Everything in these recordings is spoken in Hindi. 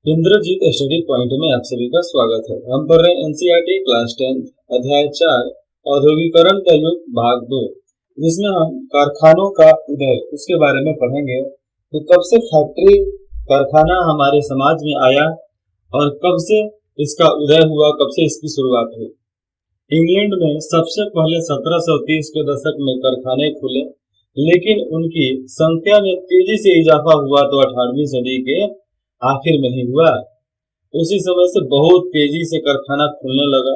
इंद्रजीत स्टडी पॉइंट में आप सभी का स्वागत है। हम पढ़ रहे हैं एनसीईआरटी क्लास 10 अध्याय 4 औद्योगिकरण का युग भाग 2, जिसमें हम कारखानों का उदय उसके बारे में पढ़ेंगे कि कब से फैक्ट्री कारखाना हमारे समाज में आया और कब से इसका उदय हुआ, कब से इसकी शुरुआत हुई। इंग्लैंड में सबसे पहले 1730 के दशक में कारखाने खुले, लेकिन उनकी संख्या में तेजी से इजाफा हुआ तो 18वीं सदी के आखिर में ही हुआ। उसी समय से बहुत तेजी से कारखाना खुलने लगा,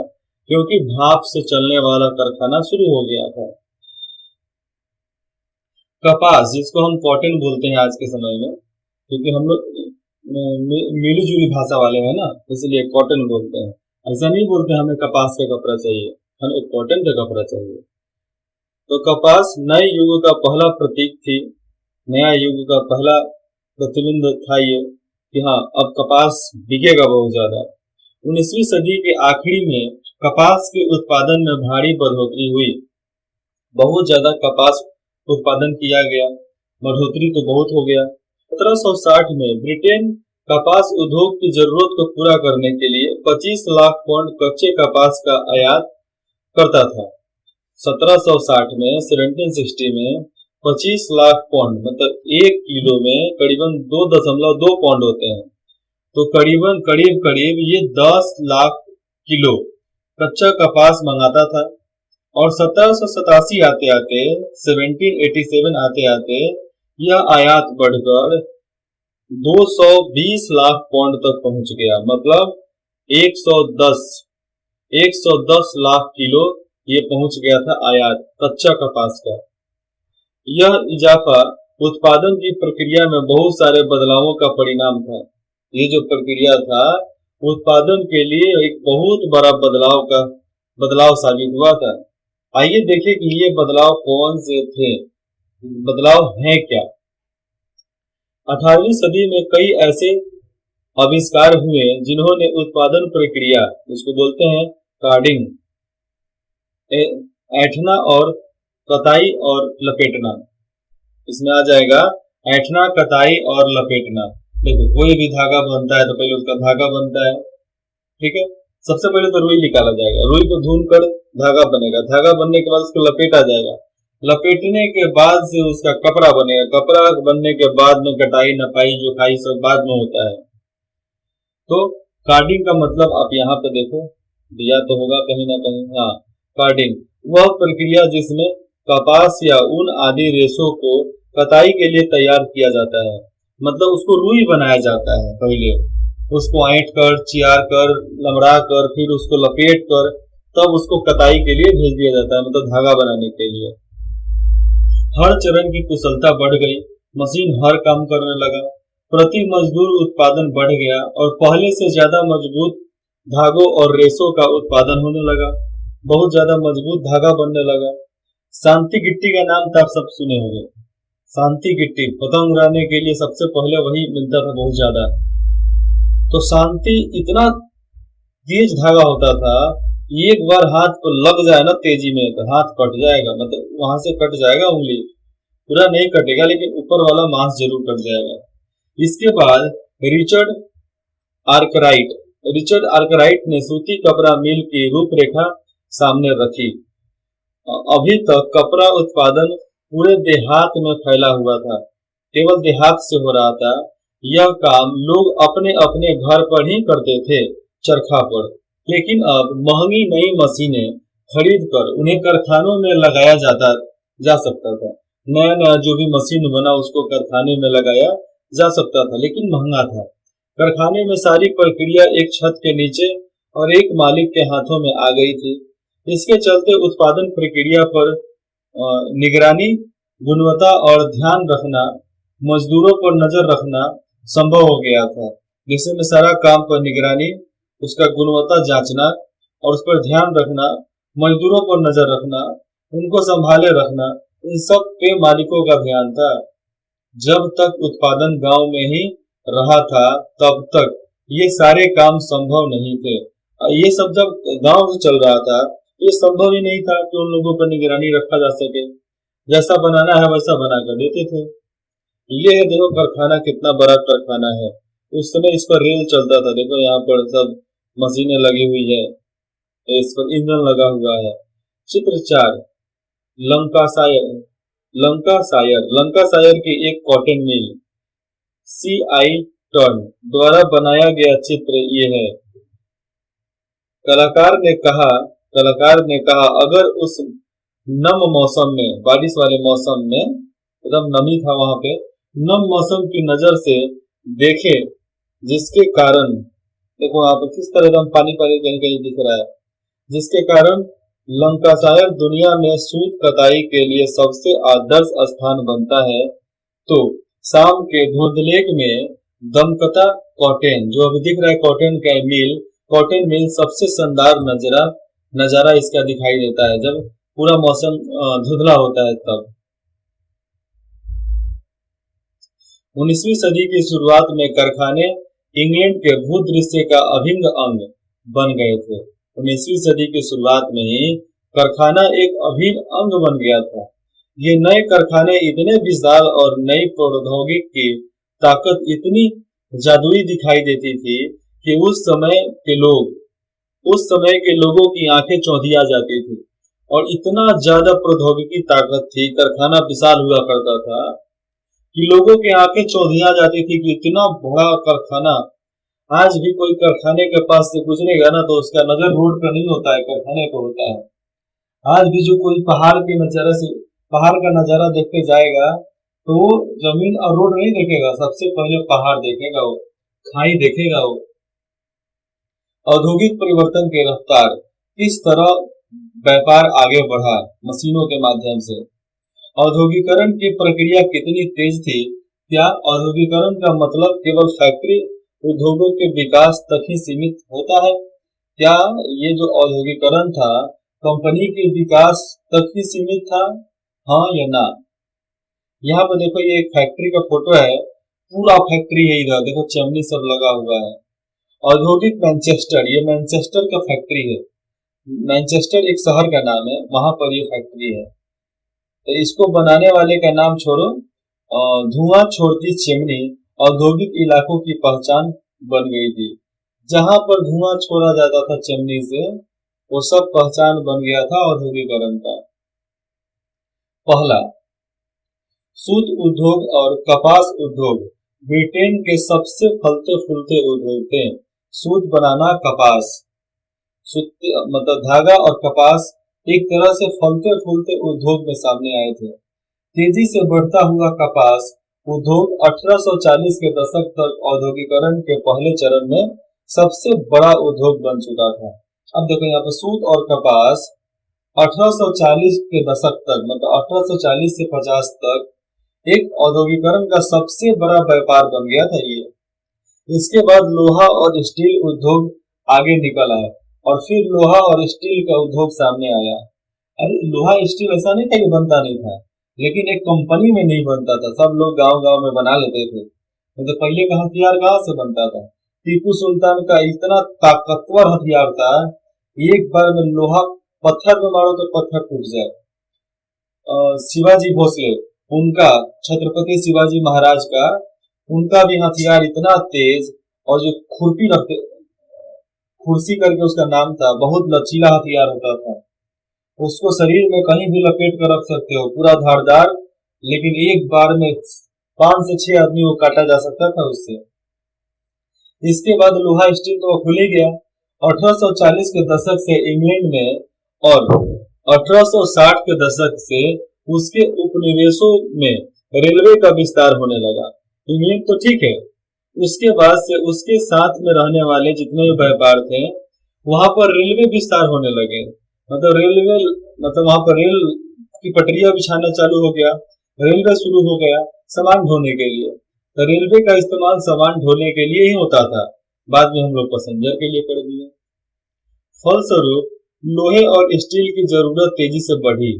क्योंकि भाप से चलने वाला कारखाना शुरू हो गया था। कपास, जिसको हम कॉटन बोलते हैं आज के समय में, क्योंकि हम लोग मिली जुली भाषा वाले हैं ना, इसलिए कॉटन बोलते हैं। ऐसा नहीं बोलते हमें कपास का कपड़ा चाहिए, हमें कॉटन का कपड़ा चाहिए। तो कपास नए युग का पहला प्रतीक थी, नया युग का पहला प्रतिबिंब था ये कि हाँ, अब कपास बिकेगा बहुत ज्यादा। 19वीं सदी के आखिरी में कपास के उत्पादन में भारी बढ़ोतरी हुई, बहुत ज्यादा कपास उत्पादन किया गया, बढ़ोतरी तो बहुत हो गया। 1760 में ब्रिटेन कपास उद्योग की जरूरत को पूरा करने के लिए 25 लाख पौंड कच्चे कपास का आयात करता था। 1760 में 1760 में 25 लाख पौंड मतलब 1 किलो में करीबन 2.2 पौंड होते हैं, तो करीब ये 10 लाख किलो कच्चा कपास मंगाता था। और 1787 आते आते 1787 आते आते यह आयात बढ़कर 220 लाख पौंड तक पहुंच गया, मतलब 110 लाख किलो ये पहुंच गया था आयात कच्चा कपास का। यह इजाफा उत्पादन की प्रक्रिया में बहुत सारे बदलावों का परिणाम था। ये जो प्रक्रिया था उत्पादन के लिए एक बहुत बड़ा बदलाव साबित हुआ था। आइए देखें कि ये बदलाव कौन से थे, बदलाव है क्या। 18वीं सदी में कई ऐसे आविष्कार हुए जिन्होंने उत्पादन प्रक्रिया, जिसको बोलते हैं कार्डिंग, ऐंठना और कताई और लपेटना, इसमें आ जाएगा ऐंठना, कताई और लपेटना। देखो, कोई भी धागा बनता है तो पहले उसका धागा बनता है, ठीक है। सबसे पहले तो रुई निकाला जाएगा, रुई को धुन कर धागा बनेगा, धागा बनने के बाद उसको लपेटा जाएगा, लपेटने के बाद से उसका कपड़ा बनेगा, कपड़ा बनने के बाद में कटाई, नपाई, जोखाई सब बाद में होता है। तो कार्डिंग का मतलब आप यहाँ पे देखो दिया तो होगा कहीं ना कहीं, हाँ, कार्डिंग वह प्रक्रिया जिसमें कपास या ऊन आदि रेशों को कताई के लिए तैयार किया जाता है, मतलब उसको रुई बनाया जाता है। पहले उसको ऐंठ कर, चियार कर, लमड़ा कर, फिर उसको लपेट कर, तब उसको कताई के लिए भेज दिया जाता है, मतलब धागा बनाने के लिए। हर चरण की कुशलता बढ़ गई, मशीन हर काम करने लगा, प्रति मजदूर उत्पादन बढ़ गया और पहले से ज्यादा मजबूत धागों और रेशों का उत्पादन होने लगा, बहुत ज्यादा मजबूत धागा बनने लगा। शांति गिट्टी का नाम तो आप सब सुने होंगे। शांति गिट्टी पतंग उड़ाने के लिए सबसे पहले वही मिलता था बहुत ज्यादा। तो शांति इतना तेज धागा होता था, एक बार हाथ को लग जाए ना तेजी में तो हाथ कट जाएगा, मतलब वहां से कट जाएगा, उंगली पूरा नहीं कटेगा लेकिन ऊपर वाला मांस जरूर कट जाएगा। इसके बाद रिचर्ड आर्कराइट ने सूती कपड़ा मिल की रूपरेखा सामने रखी। अभी तक कपड़ा उत्पादन पूरे देहात में फैला हुआ था, केवल देहात से हो रहा था। यह काम लोग अपने अपने घर पर ही करते थे, चरखा पर। लेकिन अब महंगी नई मशीनें खरीद कर उन्हें कारखानों में लगाया जा सकता था। नया नया जो भी मशीन बना उसको कारखाने में लगाया जा सकता था, लेकिन महंगा था। कारखाने में सारी प्रक्रिया एक छत के नीचे और एक मालिक के हाथों में आ गई थी। इसके चलते उत्पादन प्रक्रिया पर निगरानी, गुणवत्ता और ध्यान रखना, मजदूरों पर नजर रखना संभव हो गया था। जिससे में सारा काम पर निगरानी, उसका गुणवत्ता जांचना और उस पर ध्यान रखना, मजदूरों पर नजर रखना, उनको संभाले रखना, इन सब पे मालिकों का ध्यान था। जब तक उत्पादन गांव में ही रहा था तब तक ये सारे काम संभव नहीं थे। ये सब जब गांव से चल रहा था ये संभव ही नहीं था कि उन लोगों पर निगरानी रखा जा सके, जैसा बनाना है वैसा बना कर देते थे। ये है, देखो कारखाना कितना बड़ा कारखाना है, उस समय इस पर रेल चलता था। देखो यहाँ पर सब मशीनें लगी हुई है, इस पर इंजन लगा हुआ है। चित्र 4, लंकाशायर। लंकाशायर की एक कॉटन मिल CI टर्न द्वारा बनाया गया चित्र ये है। कलाकार ने कहा अगर उस नम मौसम में, बारिश वाले मौसम में, एकदम नमी था वहां पे, नम मौसम की नजर से देखे, जिसके कारण, देखो वहां पर किस तरह एकदम पानी पानी कहीं कहीं दिख रहा है, जिसके कारण लंकाशायर दुनिया में सूत कताई के लिए सबसे आदर्श स्थान बनता है, तो शाम के धुंधलेक में दमकता कॉटन, जो अभी दिख रहा है कॉटन मिल सबसे शानदार नजारा इसका दिखाई देता है जब पूरा मौसम धुंधला होता है तब। 19वीं सदी की शुरुआत में कारखाने इंग्लैंड के भूदृश्य का अभिन्न अंग बन गए थे। 19वीं सदी की शुरुआत में ही कारखाना एक अभिन्न अंग बन गया था। ये नए कारखाने इतने विशाल और नई प्रौद्योगिकी की ताकत इतनी जादुई दिखाई देती थी कि उस समय के लोगों की आंखें चौंधिया जाती थी। और इतना ज्यादा प्रौद्योगिकी ताकत थी, कारखाना विशाल हुआ करता था कि लोगों की आंखें चौंधिया जाती थी कि इतना बड़ा कारखाना। आज भी कोई कारखाने के पास से गुजरेगा ना तो उसका नजर रोड पर नहीं होता है, कारखाने पर होता है। आज भी जो कोई पहाड़ का नजारा देखते जाएगा तो वो जमीन और रोड नहीं देखेगा, सबसे पहले पहाड़ देखेगा, वो खाई देखेगा। वो औद्योगिक परिवर्तन की रफ्तार, किस तरह व्यापार आगे बढ़ा मशीनों के माध्यम से। औद्योगिकरण की प्रक्रिया कितनी तेज थी। क्या औद्योगिकरण का मतलब केवल फैक्ट्री उद्योगों के विकास तक ही सीमित होता है? क्या ये जो औद्योगिकरण था कंपनी के विकास तक ही सीमित था, हाँ या ना? यहाँ पर देखो ये एक फैक्ट्री का फोटो है, पूरा फैक्ट्री है इधर, देखो चिमनी सब लगा हुआ है। औद्योगिक मैनचेस्टर, ये मैनचेस्टर का फैक्ट्री है। मैनचेस्टर एक शहर का नाम है, वहां पर ये फैक्ट्री है। तो इसको बनाने वाले का नाम छोड़ो, धुआं छोड़ती चिमनी औद्योगिक इलाकों की पहचान बन गई थी। जहां पर धुआं छोड़ा जाता था चिमनी से, वो सब पहचान बन गया था औद्योगिकरण का। पहला, सूत उद्योग और कपास उद्योग ब्रिटेन के सबसे फलते फूलते उद्योग थे। सूत बनाना, कपास, सूत मतलब धागा और कपास एक तरह से फलते फूलते उद्योग में सामने आए थे। तेजी से बढ़ता हुआ कपास उद्योग 1840 के दशक तक औद्योगिकरण के पहले चरण में सबसे बड़ा उद्योग बन चुका था। अब देखो यहाँ पर सूत और कपास 1840 के दशक तक, मतलब 1840 से 50 तक एक औद्योगिकरण का सबसे बड़ा व्यापार बन गया था ये। इसके बाद लोहा और स्टील उद्योग आगे निकल आए और फिर लोहा और स्टील का उद्योग सामने आया। अरे लोहा स्टील ऐसा नहीं था कि बनता नहीं था, लेकिन एक कंपनी में नहीं बनता था, सब लोग गांव गांव में बना लेते थे। तो पहले का हथियार कहाँ से बनता था? टीपू सुल्तान का इतना ताकतवर हथियार था, एक बार में लोहा पत्थर में मारो तो पत्थर टूट जाए। शिवाजी भोसले, उनका, छत्रपति शिवाजी महाराज का, उनका भी हथियार इतना तेज, और जो खुरपी रखते, कुर्सी करके उसका नाम था, बहुत लचीला हथियार होता था। उसको शरीर में कहीं भी लपेट कर रख सकते हो, पूरा धारदार, लेकिन एक बार में 5 से 6 आदमी को काटा जा सकता था उससे। इसके बाद लोहा स्टील तो खुल ही गया। 1840 के दशक से इंग्लैंड में और 1860 के दशक से उसके उपनिवेशों में रेलवे का विस्तार होने लगा। इंग्लैंड तो ठीक है, उसके बाद से उसके साथ में रहने वाले जितने भी व्यापार थे वहां पर रेलवे विस्तार होने लगे। मतलब वहां पर रेल की पटरियां बिछाना चालू हो गया, रेलवे शुरू हो गया सामान ढोने के लिए। तो रेलवे का इस्तेमाल सामान ढोने के लिए ही होता था, बाद में हम लोग पैसेंजर के लिए कर दिए। फलस्वरूप लोहे और स्टील की जरूरत तेजी से बढ़ी।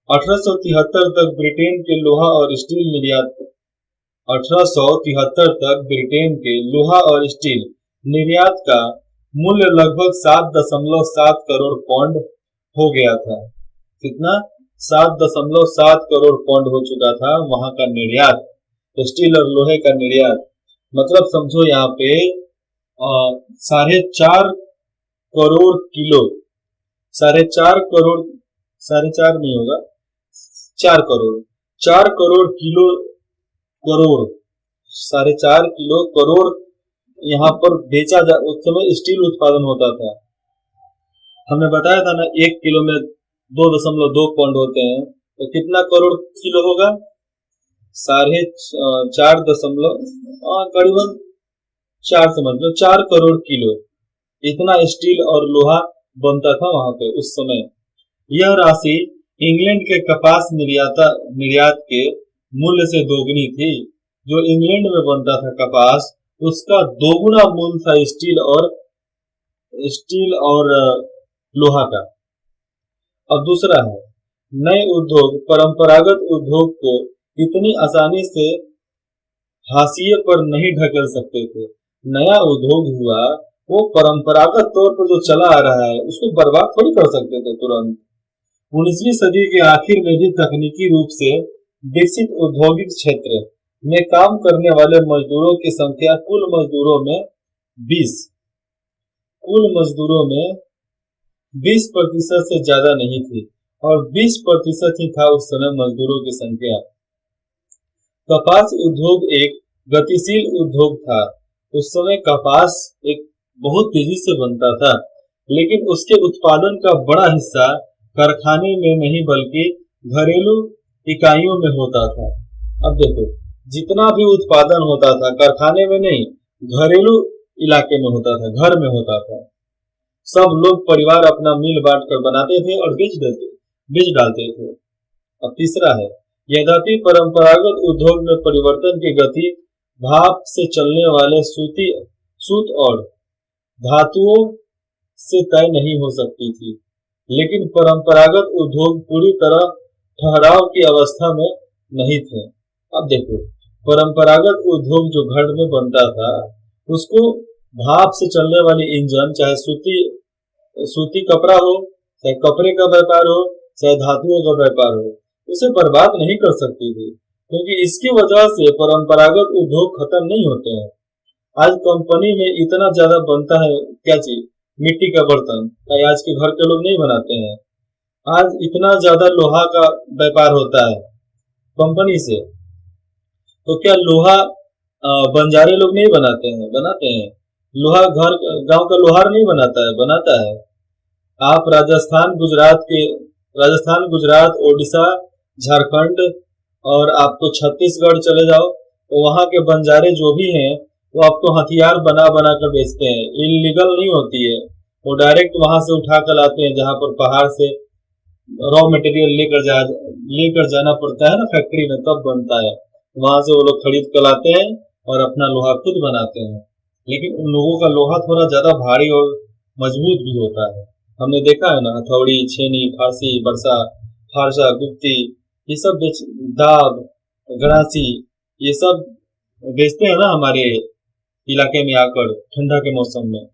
1873 तक ब्रिटेन के लोहा और स्टील निर्यात 1873 तक ब्रिटेन के लोहा और स्टील निर्यात का मूल्य लगभग 7.7 करोड़ पौंड हो गया था। कितना? 7.7 करोड़ पौंड हो चुका था वहां का निर्यात, स्टील और लोहे का निर्यात। मतलब समझो यहाँ पे 4.5 करोड़ किलो, 4.5 करोड़, 4.5 नहीं होगा, 4 करोड़, 4 करोड़ किलो, करोड़, 4.5 किलो करोड़ यहाँ पर बेचा जा, उस समय स्टील उत्पादन होता था। हमने बताया था ना 1 किलो में 2.2 पौंड होते हैं, तो कितना करोड़ किलो होगा? 4.5 करीबन 4 समझ लो, 4 करोड़ किलो इतना स्टील और लोहा बनता था वहां पे उस समय। यह राशि इंग्लैंड के कपास निर्यात के मूल्य से दोगुनी थी। जो इंग्लैंड में बनता था कपास, उसका दोगुना मूल्य था स्टील और लोहा का। अब दूसरा है, नए उद्योग परंपरागत उद्योग को इतनी आसानी से हाशिए पर नहीं ढकेल सकते थे। नया उद्योग हुआ, वो परंपरागत तौर पर जो चला आ रहा है उसको बर्बाद थोड़ी कर सकते थे तुरंत। 19वीं सदी के आखिर में भी तकनीकी रूप से विकसित औद्योगिक क्षेत्र में काम करने वाले मजदूरों की संख्या कुल मजदूरों में 20% से ज्यादा नहीं थी, और 20% ही था उस समय मजदूरों की संख्या। कपास उद्योग एक गतिशील उद्योग था। उस समय कपास एक बहुत तेजी से बनता था, लेकिन उसके उत्पादन का बड़ा हिस्सा कारखाने में नहीं बल्कि घरेलू इकाइयों में होता था। अब देखो, जितना भी उत्पादन होता था कारखाने में नहीं, घरेलू इलाके में होता था, घर में होता था। सब लोग परिवार अपना मिल बांट कर बनाते थे और बीज डालते थे। अब तीसरा है, यद्यपि परंपरागत उद्योग में परिवर्तन की गति भाप से चलने वाले सूत और धातुओं से तय नहीं हो सकती थी, लेकिन परंपरागत उद्योग पूरी तरह ठहराव की अवस्था में नहीं थे। अब देखो, परंपरागत उद्योग जो घर में बनता था, उसको भाप से चलने वाली इंजन, चाहे सूती कपड़ा हो, चाहे कपड़े का व्यापार हो, चाहे धातुओं का व्यापार हो, उसे बर्बाद नहीं कर सकती थी, क्योंकि इसकी वजह से परंपरागत उद्योग खत्म नहीं होते हैं। आज कंपनी में इतना ज्यादा बनता है, क्या चीज, मिट्टी का बर्तन, आज के घर के लोग नहीं बनाते हैं। आज इतना ज्यादा लोहा का व्यापार होता है कंपनी से, तो क्या लोहा बंजारे लोग नहीं बनाते हैं? बनाते हैं। लोहा घर गांव का लोहार नहीं बनाता है? बनाता है। आप राजस्थान, गुजरात, ओडिशा, झारखंड और आपको छत्तीसगढ़ चले जाओ, तो वहां के बंजारे जो भी हैं, वो आपको हथियार बना बना कर बेचते हैं। इलीगल नहीं होती है, वो डायरेक्ट वहां से उठा कर लाते हैं, जहां पर पहाड़ से रॉ मटेरियल लेकर जाना पड़ता है ना फैक्ट्री में, तब बनता है। वहां से वो लोग खरीद कर लाते हैं और अपना लोहा खुद बनाते हैं। लेकिन उन लोगों का लोहा थोड़ा ज्यादा भारी और मजबूत भी होता है। हमने देखा है ना, हथौड़ी, छेनी, फांसी, बरसा, फारसा, गुप्ती, ये सब दाब, गणासी, ये सब बेचते हैं ना हमारे इलाके में आकर ठंडा के मौसम में।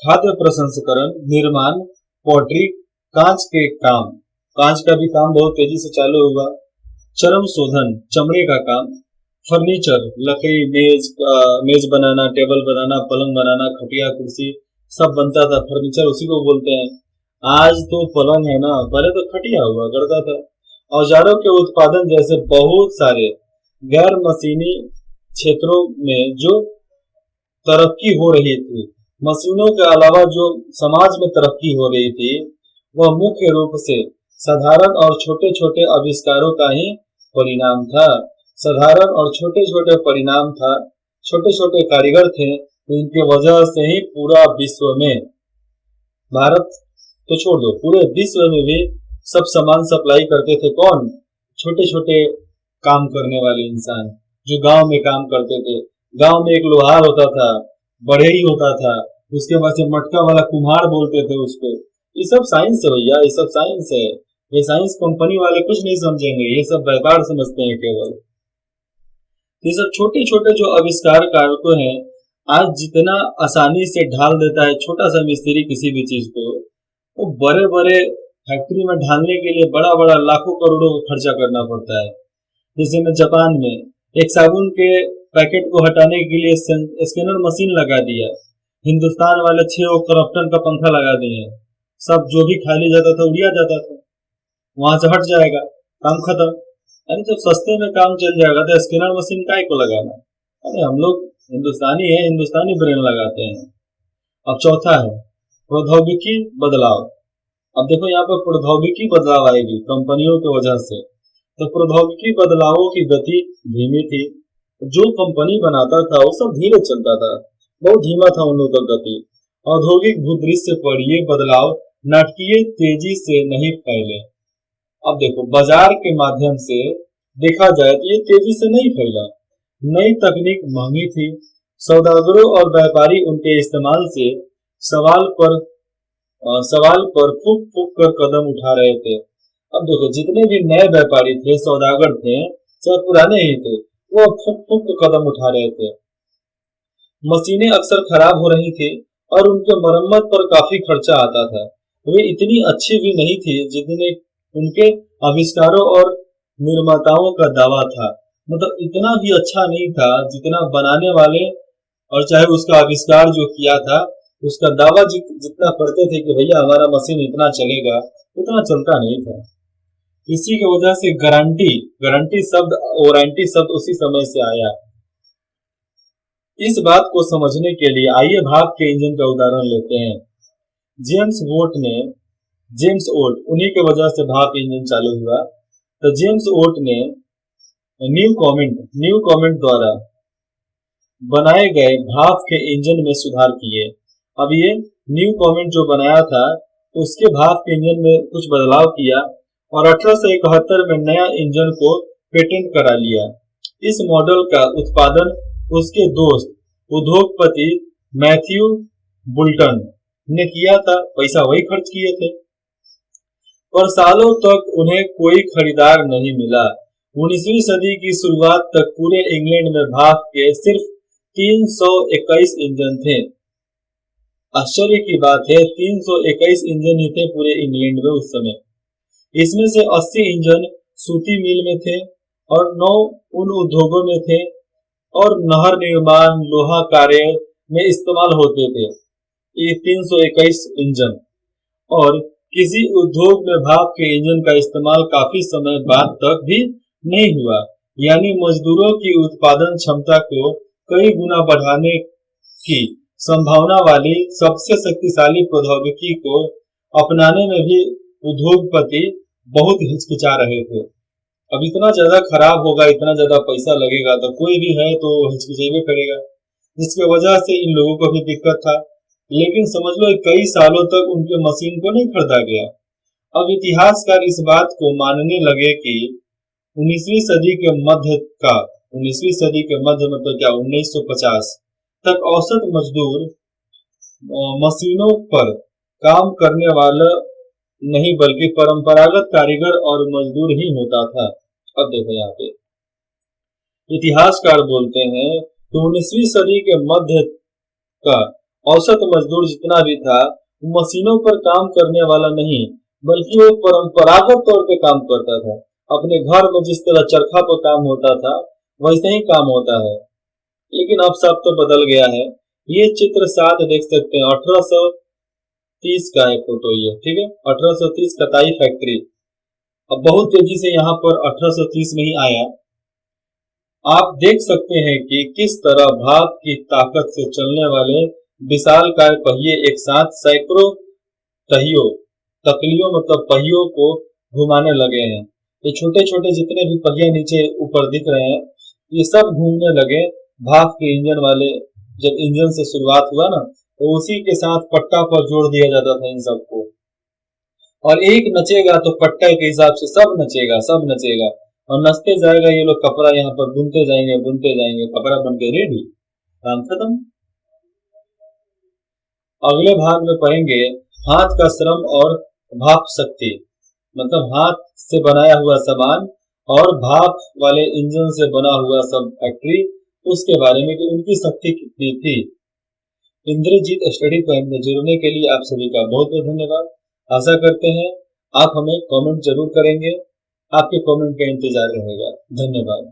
खाद्य प्रसंस्करण, निर्माण, पोल्ट्री, कांच का भी काम बहुत तेजी से चालू हुआ। चर्म शोधन, चमड़े का काम, फर्नीचर, लकड़ी, मेज बनाना, टेबल बनाना, पलंग बनाना, खटिया, कुर्सी, सब बनता था। फर्नीचर उसी को बोलते हैं। आज तो पलंग है ना, पहले तो खटिया हुआ करता था। औजारों के उत्पादन जैसे बहुत सारे गैर मशीनी क्षेत्रों में जो तरक्की हो रही थी, मशीनों के अलावा जो समाज में तरक्की हो रही थी, वह मुख्य रूप से साधारण और छोटे छोटे आविष्कारों का ही परिणाम था। साधारण और छोटे छोटे परिणाम था, छोटे छोटे कारीगर थे, इनके वजह से ही पूरा विश्व में, भारत तो छोड़ दो, पूरे विश्व में भी सब सामान सप्लाई करते थे। कौन? छोटे छोटे काम करने वाले इंसान जो गांव में काम करते थे। गांव में एक लोहार होता था, बढ़ई होता था, उसके बाद से मटका वाला कुम्हार बोलते थे उसको। ये सब साइंस है भैया, ये सब साइंस है। ये साइंस कंपनी वाले कुछ नहीं समझेंगे, ये सब व्यापार समझते हैं केवल। ये सब छोटे छोटे जो आविष्कार कारकों हैं, आज जितना आसानी से ढाल देता है छोटा सा मिस्त्री किसी भी चीज को, वो बड़े बड़े फैक्ट्री में ढालने के लिए बड़ा बड़ा लाखों करोड़ों का खर्चा करना पड़ता है। जैसे में जापान में एक साबुन के पैकेट को हटाने के लिए स्कैनर मशीन लगा दिया। हिंदुस्तान वाले 6 करप्टन का पंखा लगा दिए। सब जो भी खाली जाता था उड़िया जाता था, वहां से हट जाएगा, काम खत्म। यानी जब सस्ते में काम चल जाएगा तो स्कैनर मशीन काय को लगाना। अरे हम लोग हिंदुस्तानी है, हिंदुस्तानी ब्रेन लगाते हैं। अब चौथा है प्रौद्योगिकी बदलाव। अब देखो यहाँ पर प्रौद्योगिकी बदलाव आएगी कंपनियों की वजह से। तो प्रौद्योगिकी बदलावों की गति धीमी थी। जो कंपनी बनाता था वो सब धीरे चलता था, बहुत धीमा था उन लोगों का गति। औद्योगिक भूदृश्य पर ये बदलाव नाटकीय तेजी से नहीं फैले। अब देखो बाजार के माध्यम से देखा जाए तो ये तेजी से नहीं फैला। नई तकनीक महंगी थी। सौदागरों और व्यापारी उनके इस्तेमाल से सवाल पर फूक फूक कर कदम उठा रहे थे। अब देखो जितने भी नए व्यापारी थे, सौदागर थे, सब पुराने ही थे, वो फूक फूक कर कदम उठा रहे थे। मशीनें अक्सर खराब हो रही थी और उनके मरम्मत पर काफी खर्चा आता था। वे इतनी अच्छी भी नहीं थी जितने उनके आविष्कारों और निर्माताओं का दावा था। मतलब इतना भी अच्छा नहीं था जितना बनाने वाले और चाहे उसका आविष्कार जो किया था उसका दावा जितना करते थे कि भैया हमारा मशीन इतना चलेगा, उतना चलता नहीं था। इसी की वजह से गारंटी शब्द, वारंटी शब्द उसी समय से आया। इस बात को समझने के लिए आइए भाग के इंजन का उदाहरण लेते हैं। जेम्स वोट उन्हीं के वजह से भाग के इंजन चालू हुआ। तो जेम्स वोट ने न्यू कॉमेंट द्वारा बनाए गए भाप के इंजन में सुधार किए। अब ये न्यू कॉमेंट जो बनाया था उसके भाप के इंजन में कुछ बदलाव किया और 1871 में नया इंजन को पेटेंट करा लिया। इस मॉडल का उत्पादन उसके दोस्त उद्योगपति मैथ्यू बुल्टन ने किया था। पैसा वही खर्च किए थे, पर सालों तक उन्हें कोई खरीदार नहीं मिला। 19वीं सदी की शुरुआत तक पूरे इंग्लैंड में भाप के सिर्फ 321 इंजन थे। आश्चर्य की बात है, 321 इंजन ही थे पूरे इंग्लैंड में उस समय। इसमें से 80 इंजन सूती मिल में थे और 9 उन उद्योगों में थे और नहर निर्माण, लोहा कार्य में इस्तेमाल होते थे ये 321 इंजन। और किसी उद्योग में भाप के इंजन का इस्तेमाल काफी समय बाद तक भी नहीं हुआ। यानी मजदूरों की उत्पादन क्षमता को कई गुना बढ़ाने की संभावना वाली सबसे शक्तिशाली प्रौद्योगिकी को अपनाने में भी उद्योगपति बहुत हिचकिचा रहे थे। अब इतना ज्यादा खराब होगा, इतना ज्यादा पैसा लगेगा तो कोई भी है तो हिचकिचाइबे करेगा, जिसकी वजह से इन लोगों को भी दिक्कत था। लेकिन समझ लो कई सालों तक उनके मशीन को नहीं खरीदा गया। अब इतिहासकार इस बात को मानने लगे कि 19वीं सदी के मध्य मतलब क्या 1950 तक औसत मजदूर मशीनों पर काम करने वाला नहीं बल्कि परंपरागत कारीगर और मजदूर ही होता था। अब देखो यहाँ पे इतिहासकार बोलते हैं कि 19वीं सदी के मध्य का औसत मजदूर जितना भी था वो मशीनों पर काम करने वाला नहीं बल्कि वो परंपरागत तौर पे काम करता था। अपने घर में जिस तरह चरखा पर काम होता था वैसे ही काम होता है। लेकिन अब सब तो बदल गया है। ये चित्र 7 देख सकते हैं, 1830 का है फोटो ये, ठीक है, 1830 कताई फैक्ट्री। अब बहुत तेजी से यहाँ पर 1830 में ही आया। आप देख सकते हैं कि किस तरह भाप की ताकत से चलने वाले विशालकाय पहिए एक साथ सैकड़ों तकलियों मतलब पहियों को घुमाने लगे हैं। ये छोटे छोटे जितने भी पहिए नीचे ऊपर दिख रहे हैं ये सब घूमने लगे। भाप के इंजन वाले जब इंजन से शुरुआत हुआ ना तो उसी के साथ पट्टा पर जोड़ दिया जाता था इन सबको, और एक नचेगा तो पट्टे के हिसाब से सब नचेगा और नचते जाएगा। ये लोग कपड़ा यहाँ पर बुनते जाएंगे, कपड़ा बन के रेडी, काम खत्म। अगले भाग में पढ़ेंगे हाथ का श्रम और भाप शक्ति, मतलब हाथ से बनाया हुआ सामान और भाप वाले इंजन से बना हुआ सब फैक्ट्री, उसके बारे में कि उनकी शक्ति कितनी थी। इंद्रजीत स्टडी पॉइंट में जुड़ने के लिए आप सभी का बहुत बहुत धन्यवाद। आशा करते हैं आप हमें कमेंट जरूर करेंगे, आपके कमेंट का इंतजार रहेगा। धन्यवाद।